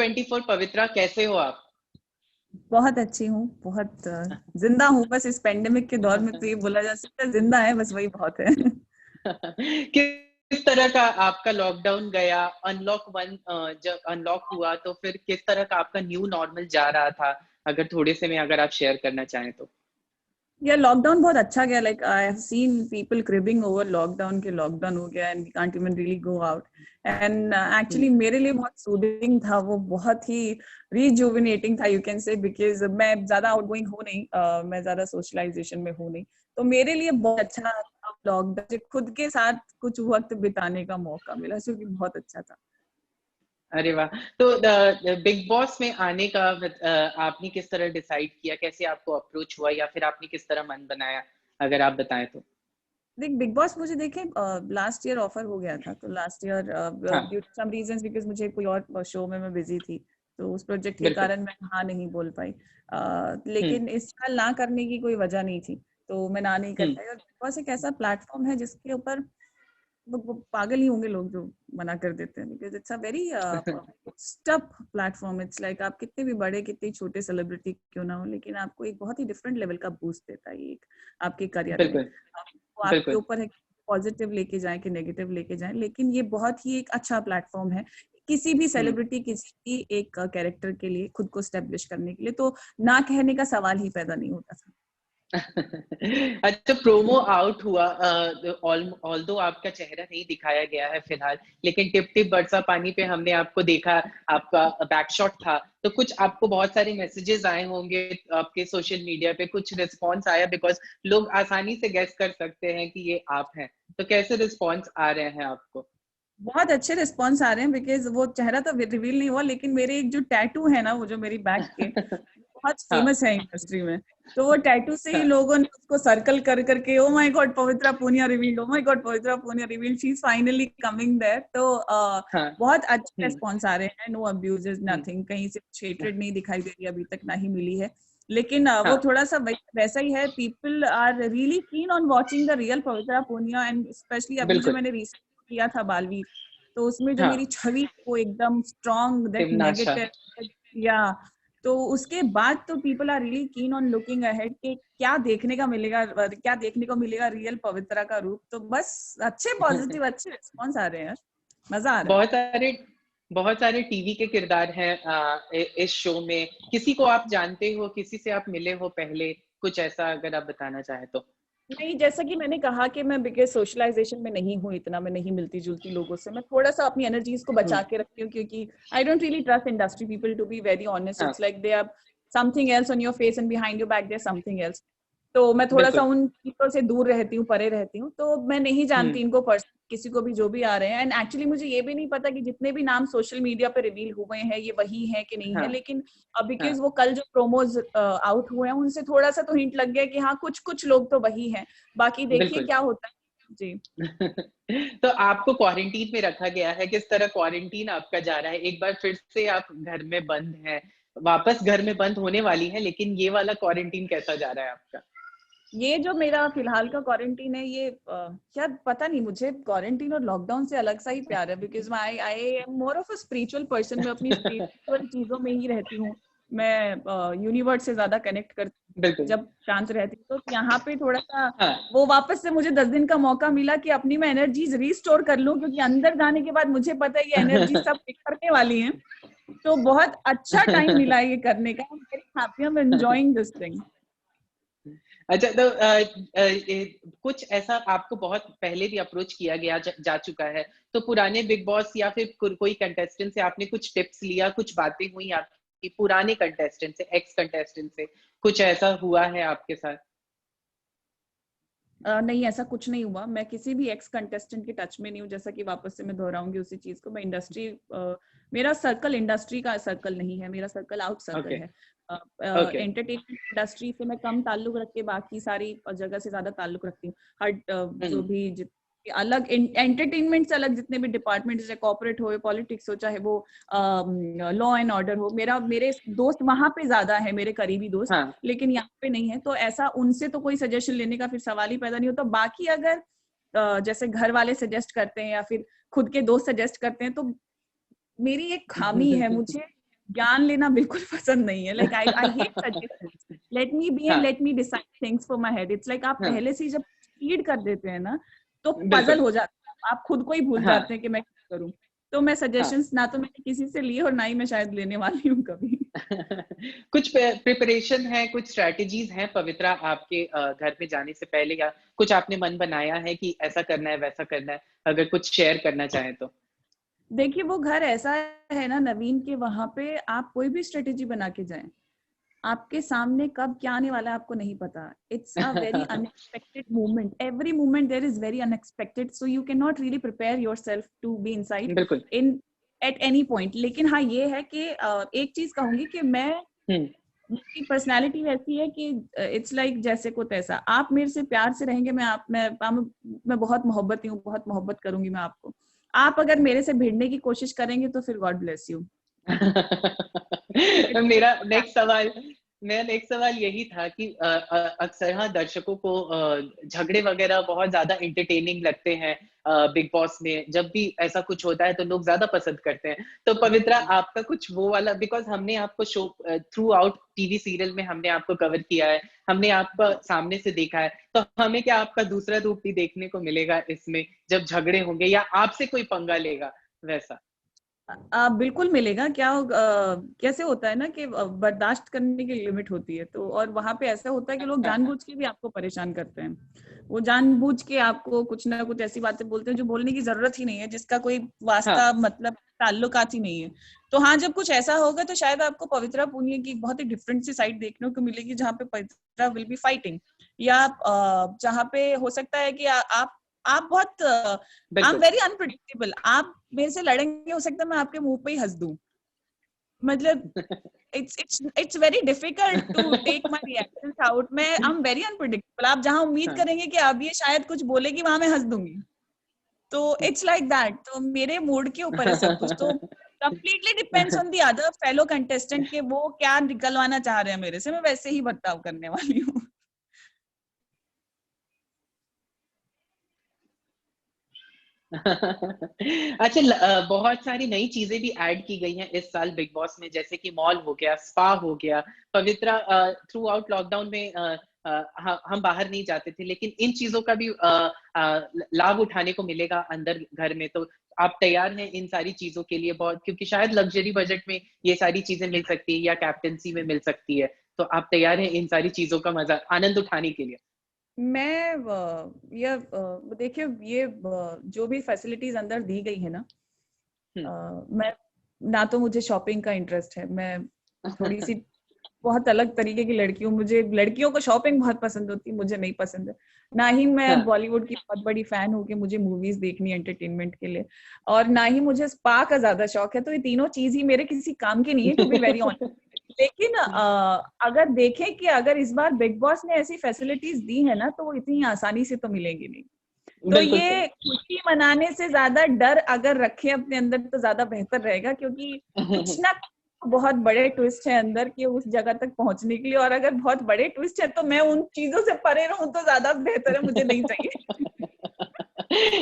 24 पवित्रा, कैसे हो आप? बहुत अच्छी हूँ, बहुत जिंदा हूँ। बस इस पेंडेमिक के दौर में तो ये बोला जा सकता है, जिंदा है, बस वही बहुत है। किस तरह का आपका लॉकडाउन गया? अनलॉक वन जब अनलॉक हुआ तो फिर किस तरह का आपका न्यू नॉर्मल जा रहा था? अगर थोड़े से में अगर आप शेयर करना चाहें तो। या लॉकडाउन बहुत अच्छा गया। Like I have seen people cribbing over lockdown के लॉकडाउन हो गया and we can't even really go out. And actually मेरे लिए बहुत सूदिंग था वो, बहुत ही रिजुविनेटिंग था यू कैन से, बिकॉज मैं ज्यादा आउटगोइंग हूँ नहीं, मैं ज्यादा सोशलाइजेशन में हूँ नहीं, तो मेरे लिए बहुत अच्छा लॉकडाउन, खुद के साथ कुछ वक्त बिताने का मौका मिला, जो कि बहुत अच्छा था। अरे वाह! तो बिग बॉस में आने का आपने किस तरह डिसाइड किया? कैसे आपको अप्रोच हुआ या फिर आपने किस तरह मन बनाया? अगर आप बताएं तो। देख, बिग बॉस मुझे देखे लास्ट ईयर ऑफर हो गया था, तो लास्ट ईयर हाँ, due to some reasons, because मुझे कोई और शो में मैं बिजी थी, तो उस प्रोजेक्ट के बिल्कुल। कारण मैं हाँ नहीं बोल पाई। हुँ, लेकिन इस साल ना करने की कोई वजह नहीं थी, तो मैं ना नहीं कर हुँ। पाई। और बिग बॉस एक ऐसा प्लेटफॉर्म है जिसके ऊपर वो पागल ही होंगे लोग जो मना कर देते हैं, because it's a very stuff platform. It's like आप कितने भी बड़े कितने छोटे सेलिब्रिटी क्यों ना हो, लेकिन आपको एक बहुत ही डिफरेंट लेवल का बूस्ट देता है ये एक आपके करियर में। बिल्कुल, वो आपके बिल्कुल। ऊपर है कि पॉजिटिव लेके जाए कि नेगेटिव लेके जाए, लेकिन ये बहुत ही एक अच्छा प्लेटफॉर्म है किसी भी हुँ। सेलिब्रिटी, किसी भी एक कैरेक्टर के लिए खुद को स्टेब्लिश करने के लिए, तो ना कहने का सवाल ही पैदा नहीं होता था। अच्छा, प्रोमो आउट हुआ, ऑल्दो आपका चेहरा नहीं दिखाया गया है फिलहाल, लेकिन टिप टिप बरसा पानी पे हमने आपको देखा, आपका बैक शॉट था, तो कुछ आपको बहुत सारे मैसेजेस आए होंगे आपके सोशल मीडिया पे, कुछ रिस्पॉन्स आया? बिकॉज लोग आसानी से गेस कर सकते हैं कि ये आप हैं, तो कैसे रिस्पॉन्स आ रहे हैं आपको? बहुत अच्छे रिस्पॉन्स आ रहे हैं, बिकॉज वो चेहरा तो रिवील नहीं हुआ, लेकिन मेरे एक जो टैटू है ना, वो जो मेरी बैक के बहुत हाँ, फेमस है इंडस्ट्री में, तो वो टैटू से ही हाँ। लोगों ने उसको सर्कल कर करके oh my God Pavitra Punia revealed, oh my God Pavitra Punia revealed, she is finally coming there. तो हाँ। बहुत अच्छे हुँ, रिस्पॉन्स आ रहे हैं, नो अब्यूजेस हुँ। नथिंग, कहीं से कुछ हेट्रेड नहीं दिखाई दे रही अभी तक, ना ही मिली है। लेकिन वो हाँ, थोड़ा सा वैसा ही है, people are really keen on watching the real Pavitra Punia, and specially अभी जो बिल्कुल। मैंने रिसेंट किया था बालवीर, तो उसमें जो हाँ, मेरी छवि वो एकदम स्ट्रॉन्ग दैट तिमनाशा। नेगेटिव, या तो उसके बाद तो people are really keen on looking ahead कि क्या देखने का मिलेगा, क्या देखने को मिलेगा रियल पवित्रा का रूप। तो बस अच्छे पॉजिटिव अच्छे रिस्पॉन्स आ रहे हैं, मजा आ रहा है। बहुत सारे बहुत सारे टीवी के किरदार हैं इस शो में। किसी को आप जानते हो, किसी से आप मिले हो पहले? कुछ ऐसा अगर आप बताना चाहें तो। नहीं, जैसा कि मैंने कहा कि मैं बिकॉज सोशलाइजेशन में नहीं हूँ इतना, मैं नहीं मिलती जुलती लोगों से, मैं थोड़ा सा अपनी एनर्जीज को हुँ, बचा के रखती हूँ, क्योंकि I don't really trust industry people, to be very honest. हाँ, it's like they are something else on your face and behind your back they are something else. तो मैं थोड़ा सा बिल्कुल। उन चीजों से दूर रहती हूँ, परे रहती हूँ, तो मैं नहीं हुँ, जानती इनको पर्सन, किसी को भी जो भी आ रहे हैं। एंड एक्चुअली मुझे ये भी नहीं पता कि जितने भी नाम सोशल मीडिया पे रिवील हुए हैं ये वही है कि नहीं है, हाँ, लेकिन हाँ, बिकॉज वो कल जो प्रोमोज आउट हुए हैं उनसे थोड़ा सा तो हिंट लग गया कि हाँ कुछ कुछ लोग तो वही हैं, बाकी देखिए बिल्कुल। क्या होता है जी। तो आपको क्वारंटीन में रखा गया है, किस तरह क्वारंटीन आपका जा रहा है? एक बार फिर से आप घर में बंद हैं, वापस घर में बंद होने वाली हैं, लेकिन ये वाला क्वारंटीन कैसा जा रहा है आपका? ये जो मेरा फिलहाल का क्वारंटीन है, ये शायद पता नहीं, मुझे क्वारंटीन और लॉकडाउन से अलग सा ही प्यार है, because I I am more of a spiritual person, मैं अपनी स्पिरिचुअल चीजों में ही रहती हूँ। मैं यूनिवर्स से ज्यादा कनेक्ट करती हूँ बिल्कुल। जब शांत रहती हूँ, तो यहाँ पे थोड़ा सा हाँ, वो वापस से मुझे 10 दिन का मौका मिला कि अपनी मैं एनर्जीज रिस्टोर कर लूं, क्योंकि अंदर जाने के बाद मुझे पता है ये एनर्जी सब बिखरने वाली हैं। तो बहुत अच्छा टाइम मिला है ये करने का, I am very happy, I am enjoying this thing. अच्छा, तो कुछ ऐसा आपको बहुत पहले भी अप्रोच किया गया जा चुका है, तो पुराने बिग बॉस या फिर कोई कंटेस्टेंट से आपने कुछ टिप्स लिया, कुछ बातें हुई आपकी पुराने कंटेस्टेंट से, एक्स कंटेस्टेंट से, कुछ ऐसा हुआ है आपके साथ? नहीं, ऐसा कुछ नहीं हुआ, मैं किसी भी एक्स कंटेस्टेंट के टच में नहीं हूँ, जैसा कि वापस से मैं दोहराऊंगी उसी चीज को। मैं इंडस्ट्री, मेरा सर्कल इंडस्ट्री का सर्कल नहीं है, मेरा सर्कल आउट सर्कल ओके, है। ओके। एंटरटेनमेंट इंडस्ट्री से मैं कम ताल्लुक रख के बाकी सारी जगह से ज्यादा ताल्लुक रखती हूँ। हर जो हुँ, भी अलग एंटरटेनमेंट से अलग जितने भी डिपार्टमेंट, जैसे कॉर्पोरेट हो, पॉलिटिक्स हो, चाहे वो लॉ एंड ऑर्डर हो, मेरे दोस्त वहां पे ज्यादा है, मेरे करीबी दोस्त, हाँ, लेकिन यहाँ पे नहीं है, तो ऐसा उनसे तो कोई सजेशन लेने का फिर सवाल ही पैदा नहीं होता। बाकी अगर जैसे घर वाले सजेस्ट करते हैं या फिर खुद के दोस्त सजेस्ट करते हैं, तो मेरी एक खामी है, मुझे ज्ञान लेना बिल्कुल पसंद नहीं है। Like I hate suggestions, let me be and हाँ let me decide things for my head. It's like आप हाँ पहले से ही जब फीड कर देते हैं ना तो पजल बिल्कुल हो जाता है, आप खुद को ही भूल हाँ जाते हैं कि मैं क्या करूं। तो मैं हाँ सजेशंस ना तो मैंने किसी से लिए और ना ही मैं शायद लेने वाली हूँ कभी। कुछ प्रिपरेशन है, कुछ स्ट्रेटजीज हैं पवित्रा आपके घर में जाने से पहले, या कुछ आपने मन बनाया है कि ऐसा करना है वैसा करना है, अगर कुछ शेयर करना चाहें तो? देखिए वो घर ऐसा है ना नवीन, के वहां पे आप कोई भी स्ट्रेटेजी बना के जाएं, आपके सामने कब क्या आने वाला है आपको नहीं पता। It's a very unexpected moment, every moment there is very unexpected, so you can not really prepare yourself to be inside बिल्कुल। In at any point. लेकिन हाँ ये है कि एक चीज कहूंगी कि हम्म मेरी पर्सनालिटी वैसी है कि इट्स लाइक जैसे को तैसा, आप मेरे से प्यार से रहेंगे, मैं बहुत मोहब्बती हूँ, बहुत मोहब्बत करूंगी मैं आपको। आप अगर मेरे से भिड़ने की कोशिश करेंगे तो फिर गॉड ब्लेस यू। मेरा नेक्स्ट सवाल यही था कि अक्सर हाँ दर्शकों को झगड़े वगैरह बहुत ज्यादा इंटरटेनिंग लगते हैं बिग बॉस में। जब भी ऐसा कुछ होता है तो लोग ज्यादा पसंद करते हैं। तो पवित्रा आपका कुछ वो वाला, बिकॉज हमने आपको show through out TV serial में हमने आपको कवर किया है, हमने आपका सामने से देखा है, तो हमें क्या आपका दूसरा रूप भी देखने को मिलेगा इसमें, जब झगड़े होंगे या आपसे कोई पंगा लेगा वैसा? बिल्कुल मिलेगा। कैसे होता है ना कि बर्दाश्त करने की लिमिट होती है, तो और वहां पे ऐसा होता है कि लोग जानबूझ के भी आपको परेशान करते हैं। वो जानबूझ के आपको कुछ ना कुछ ऐसी बातें बोलते हैं जो बोलने की जरूरत ही नहीं है, जिसका कोई हाँ वास्ता मतलब ताल्लुकात ही नहीं है। तो हाँ जब कुछ ऐसा होगा तो शायद आपको पवित्रा पुनिया की बहुत ही डिफरेंट सी साइड देखने को मिलेगी, जहाँ पे पवित्रा विल बी फाइटिंग, या जहाँ पे हो सकता है कि आप बहुत आई एम बिल्कुल। Very unpredictable. आप मेरे से लड़ेंगे, हो सकता है मैं आपके मुंह पे ही हंस दूं। मतलब it's very difficult to take my reactions out. मैं आई एम वेरी अनप्रिडिक्टेबल। आप जहां उम्मीद हाँ करेंगे कि अब ये शायद कुछ बोलेगी, वहां मैं हंस दूंगी। तो इट्स लाइक दैट। तो मेरे मूड के ऊपर है सब कुछ। तो completely depends on the other fellow contestant के वो क्या निकलवाना चाह रहे हैं मेरे से, मैं वैसे ही बर्ताव करने वाली हूँ। अच्छा, बहुत सारी नई चीजें भी ऐड की गई हैं इस साल बिग बॉस में, जैसे कि मॉल हो गया, स्पा हो गया। पवित्रा थ्रू आउट लॉकडाउन में हम बाहर नहीं जाते थे, लेकिन इन चीजों का भी लाभ उठाने को मिलेगा अंदर घर में। तो आप तैयार हैं इन सारी चीजों के लिए? बहुत, क्योंकि शायद लग्जरी बजट में ये सारी चीजें मिल सकती है या कैप्टेंसी में मिल सकती है, तो आप तैयार हैं इन सारी चीजों का मजा आनंद उठाने के लिए? मैं ये देखिए ये जो भी फैसिलिटीज अंदर दी गई है ना, हम्म। मैं ना तो मुझे शॉपिंग का इंटरेस्ट है, मैं थोड़ी सी बहुत अलग तरीके की लड़की हूँ। मुझे लड़कियों को शॉपिंग बहुत पसंद होती है, मुझे नहीं पसंद है। ना ही मैं हाँ बॉलीवुड की बहुत बड़ी फैन हूँ कि मुझे मूवीज देखनी एंटरटेनमेंट के लिए, और ना ही मुझे स्पा का ज्यादा शौक है। तो ये तीनों चीज ही मेरे किसी काम की नहीं है, टू बी वेरी ऑनेस्ट। लेकिन अगर देखें कि अगर इस बार बिग बॉस ने ऐसी फैसिलिटीज दी है ना, तो वो इतनी आसानी से तो मिलेंगी नहीं। तो बिल्कुल ये खुशी मनाने से ज्यादा डर अगर रखें अपने अंदर तो ज्यादा बेहतर रहेगा, क्योंकि कुछ सही। ना बहुत बड़े ट्विस्ट है अंदर के उस जगह तक पहुंचने के लिए, और अगर बहुत बड़े ट्विस्ट है तो मैं उन चीजों से परे रहूं तो ज्यादा बेहतर है, मुझे नहीं चाहिए।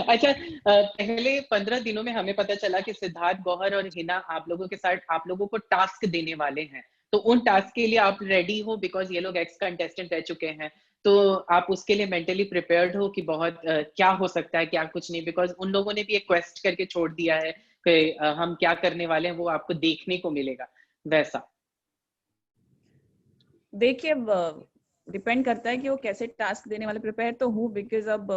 अच्छा, पहले 15 दिनों में हमें पता चला कि सिद्धार्थ, गौहर और हिना आप लोगों के साथ आप लोगों को टास्क देने वाले हैं। तो उन टास्क के लिए आप रेडी हो? बिकॉज ये लोग एक्स कंटेस्टेंट रह चुके हैं, तो आप उसके लिए मेंटली प्रिपेयर्ड हो कि बहुत क्या हो सकता है क्या कुछ नहीं? बिकॉज उन लोगों ने भी एक क्वेस्ट करके छोड़ दिया है कि हम क्या करने वाले हैं वो आपको देखने को मिलेगा, वैसा? देखिए अब डिपेंड करता है कि वो कैसे टास्क देने वाले। प्रिपेयर तो हूँ, बिकॉज अब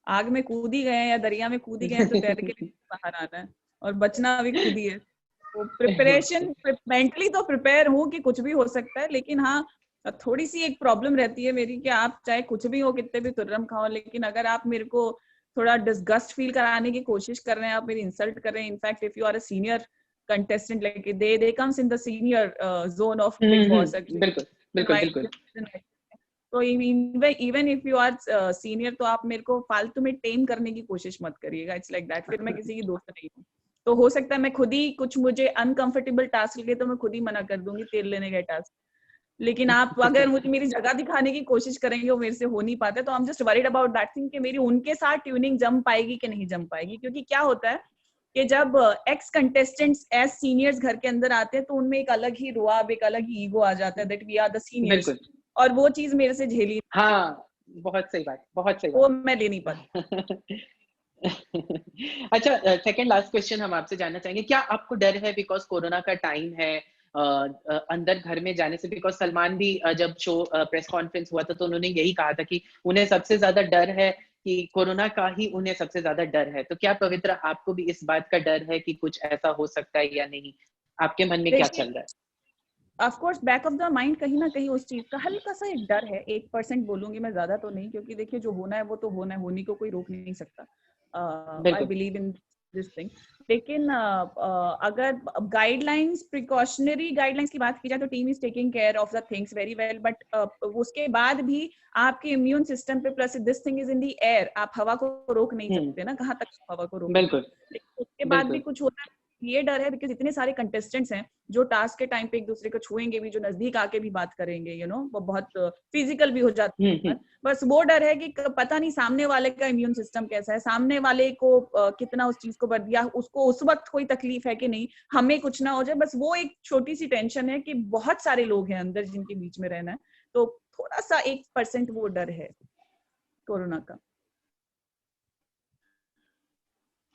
आग में कूद ही गए हैं या दरिया में कूद ही गए हैं तो तैर के बाहर आना है, और बचना भी खुद ही है। तो प्रिपरेशन मेंटली तो प्रिपेयर हूँ कि कुछ भी हो सकता है। लेकिन हाँ थोड़ी सी एक प्रॉब्लम रहती है मेरी कि आप चाहे कुछ भी हो, कितने भी तुर्रम खाओ, लेकिन अगर आप मेरे को थोड़ा डिस्गस्ट फील कराने की कोशिश कर रहे हैं, आप मेरी इंसल्ट कर रहे हैं, in fact if you are a senior contestant, like they comes in the senior zone of Big Boss actually. बिल्कुल बिल्कुल बिल्कुल। तो even if you are senior तो आप मेरे को फालतू में टेम करने की कोशिश मत करिएगा। इट्स लाइक दैट, फिर मैं किसी की दोस्त नहीं हूँ। तो हो सकता है मैं खुद ही कुछ मुझे अनकंफर्टेबल टास्क लगे तो मैं खुद ही मना कर दूंगी, तेल लेने गए टास्क। लेकिन आप अगर मुझे मेरी जगह दिखाने की कोशिश करेंगे, वो मेरे से हो नहीं पाता, तो I am just worried about that thing कि मेरी उनके साथ ट्यूनिंग जम पाएगी कि नहीं जम पाएगी। क्योंकि क्या होता है कि जब एक्स कंटेस्टेंट्स एज सीनियर्स घर के अंदर आते हैं तो उनमें एक अलग ही रुआब, एक अलग ही ईगो आ जाता है that we are the seniors, और वो चीज मेरे से झेली। हाँ, बहुत सही बात, बहुत सही वो बात। मैं ले नहीं पाती। अच्छा, सेकंड लास्ट क्वेश्चन हम आपसे जानना चाहेंगे, क्या आपको डर है बिकॉज़ कोरोना का टाइम है, अंदर घर में जाने से? बिकॉज़ सलमान भी जब शो प्रेस कॉन्फ्रेंस हुआ था तो उन्होंने यही कहा था कि उन्हें सबसे ज़्यादा डर है कि कोरोना का ही उन्हें सबसे ज़्यादा डर है। तो क्या पवित्रा आपको भी इस बात का डर है कि कुछ ऐसा हो सकता है या नहीं? आपके मन में क्या चल रहा है? Of course back of the mind कहीं ना कहीं उस चीज का हल्का सा एक डर है, 1% बोलूंगी मैं, ज्यादा तो नहीं, क्योंकि देखिए जो होना है वो तो होना है, होने को कोई रोक नहीं सकता। I believe in this thing. लेकिन अगर गाइडलाइंस, प्रिकॉशनरी गाइडलाइंस की बात की जाए तो team is taking care of the things very well, but उसके बाद भी आपके इम्यून सिस्टम पे, plus this thing is in the air, आप हवा को रोक नहीं सकते ना, कहाँ तक हवा को रोक। बिल्कुल। उसके बाद भी कुछ होता है, ये डर है बिकॉज इतने सारे कंटेस्टेंट्स हैं जो टास्क के टाइम पे एक दूसरे को छुएंगे भी, जो नजदीक आके भी बात करेंगे, यू नो, वो बहुत फिजिकल भी हो जाती है। बस वो डर है कि पता नहीं सामने वाले का इम्यून सिस्टम कैसा है, सामने वाले को कितना उस चीज को बढ़ दिया, उसको उस वक्त कोई तकलीफ है कि नहीं, हमें कुछ ना हो जाए। बस वो एक छोटी सी टेंशन है कि बहुत सारे लोग हैं अंदर जिनके बीच में रहना है, तो थोड़ा सा 1% वो डर है कोरोना का।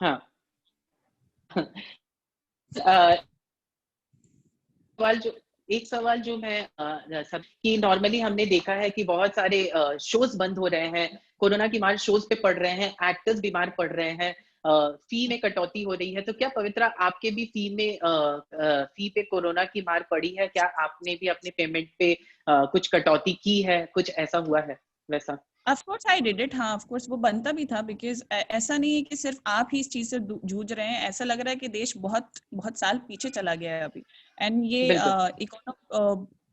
हाँ। एक सवाल जो मैं सब कि नॉर्मली हमने देखा है कि बहुत सारे शोज बंद हो रहे हैं, कोरोना की मार शोज पे पड़ रहे हैं, एक्टर्स बीमार पड़ रहे हैं, फी में कटौती हो रही है। तो क्या पवित्रा आपके भी फी पे कोरोना की मार पड़ी है? क्या आपने भी अपने पेमेंट पे कुछ कटौती की है? कुछ ऐसा हुआ है वैसा? Of course I did it, हाँ, of course वो बनता भी था, बिकॉज ऐसा नहीं है कि सिर्फ आप ही इस चीज से जूझ रहे हैं, ऐसा लग रहा है कि देश बहुत बहुत साल पीछे चला गया है अभी। एंड ये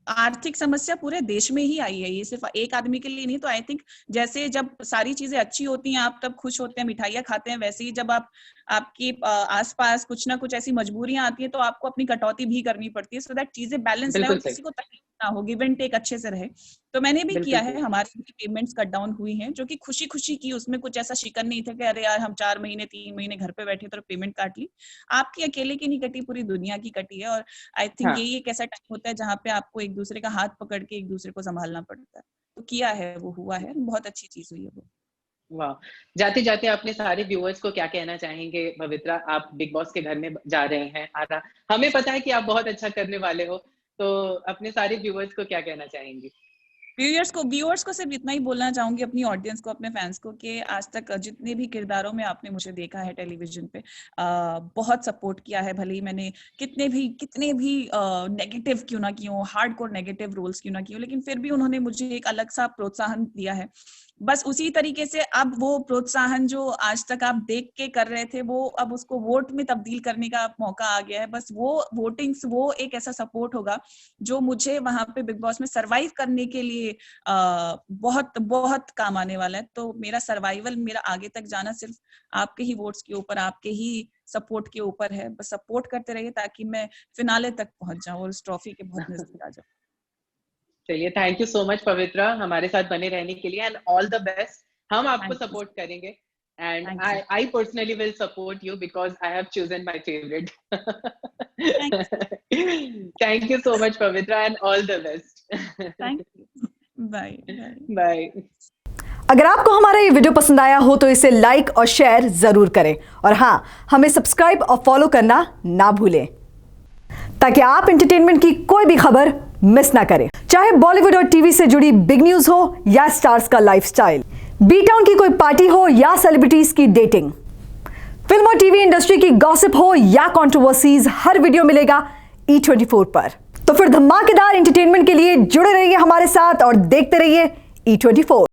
आर्थिक समस्या पूरे देश में ही आई है, ये सिर्फ एक आदमी के लिए नहीं। तो आई थिंक जैसे जब सारी चीजें अच्छी होती हैं आप तब खुश होते हैं, मिठाइयाँ खाते हैं, वैसे ही जब आपकी आसपास कुछ ना कुछ ऐसी मजबूरियां आती है तो आपको अपनी कटौती भी करनी पड़ती है, सो दैट चीजें बैलेंस रहे और किसी को तकलीफ ना हो, गिव एंड टेक अच्छे से रहे। तो मैंने भी किया है, हमारी पेमेंट्स कट डाउन हुई हैं, जो कि खुशी खुशी की, उसमें कुछ ऐसा शिकन नहीं था कि अरे यार हम 4 महीने 3 महीने घर पे बैठे तो पेमेंट काट ली। आपकी अकेले की नहीं कटी, पूरी दुनिया की कटी है। और आई थिंक यही एक ऐसा टाइम होता है जहाँ पे आपको एक दूसरे का हाथ पकड़ के एक दूसरे को संभालना पड़ता है। तो किया है, वो हुआ है, बहुत अच्छी चीज हुई है वो। वाह! जाते जाते अपने सारे व्यूअर्स को क्या कहना चाहेंगे पवित्रा? आप बिग बॉस के घर में जा रहे हैं, हमें पता है कि आप बहुत अच्छा करने वाले हो, तो अपने सारे व्यूअर्स को क्या कहना चाहेंगी? व्यूअर्स को सिर्फ इतना ही बोलना चाहूंगी, अपनी ऑडियंस को, अपने फैंस को, कि आज तक जितने भी किरदारों में आपने मुझे देखा है टेलीविजन पे, बहुत सपोर्ट किया है। भले ही मैंने कितने भी नेगेटिव क्यों ना किए, हार्डकोर नेगेटिव रोल्स क्यों ना किए, लेकिन फिर भी उन्होंने मुझे एक अलग सा प्रोत्साहन दिया है। बस उसी तरीके से अब वो प्रोत्साहन जो आज तक आप देख के कर रहे थे, वो अब उसको वोट में तब्दील करने का मौका आ गया है। बस वो वोटिंग्स, वो एक ऐसा सपोर्ट होगा जो मुझे वहां पे बिग बॉस में सरवाइव करने के लिए बहुत बहुत काम आने वाला है। तो मेरा सर्वाइवल, मेरा आगे तक जाना सिर्फ आपके ही वोट्स के ऊपर, आपके ही सपोर्ट के ऊपर है। बस सपोर्ट करते रहिए ताकि मैं फिनाले तक पहुंच जाऊं और उस ट्रॉफी के बहुत नजदीक आ जाऊं। चलिए, थैंक यू सो मच पवित्रा हमारे साथ बने रहने के लिए, एंड ऑल द बेस्ट। हम आपको सपोर्ट करेंगे, and I personally will support you because I have chosen my favourite. Thank you so much Pavitra, and all the best. Thank you, bye bye. अगर आपको हमारा ये वीडियो पसंद आया हो तो इसे लाइक और शेयर जरूर करें, और हाँ, हमें सब्सक्राइब और फॉलो करना ना भूलें ताकि आप एंटरटेनमेंट की कोई भी खबर मिस ना करें। चाहे बॉलीवुड और टीवी से जुड़ी बिग न्यूज हो या स्टार्स का लाइफस्टाइल, बी टाउन की कोई पार्टी हो या सेलिब्रिटीज की डेटिंग, फिल्म और टीवी इंडस्ट्री की गॉसिप हो या कंट्रोवर्सीज, हर वीडियो मिलेगा E24 पर। तो फिर धमाकेदार एंटरटेनमेंट के लिए जुड़े रहिए हमारे साथ और देखते रहिए E24।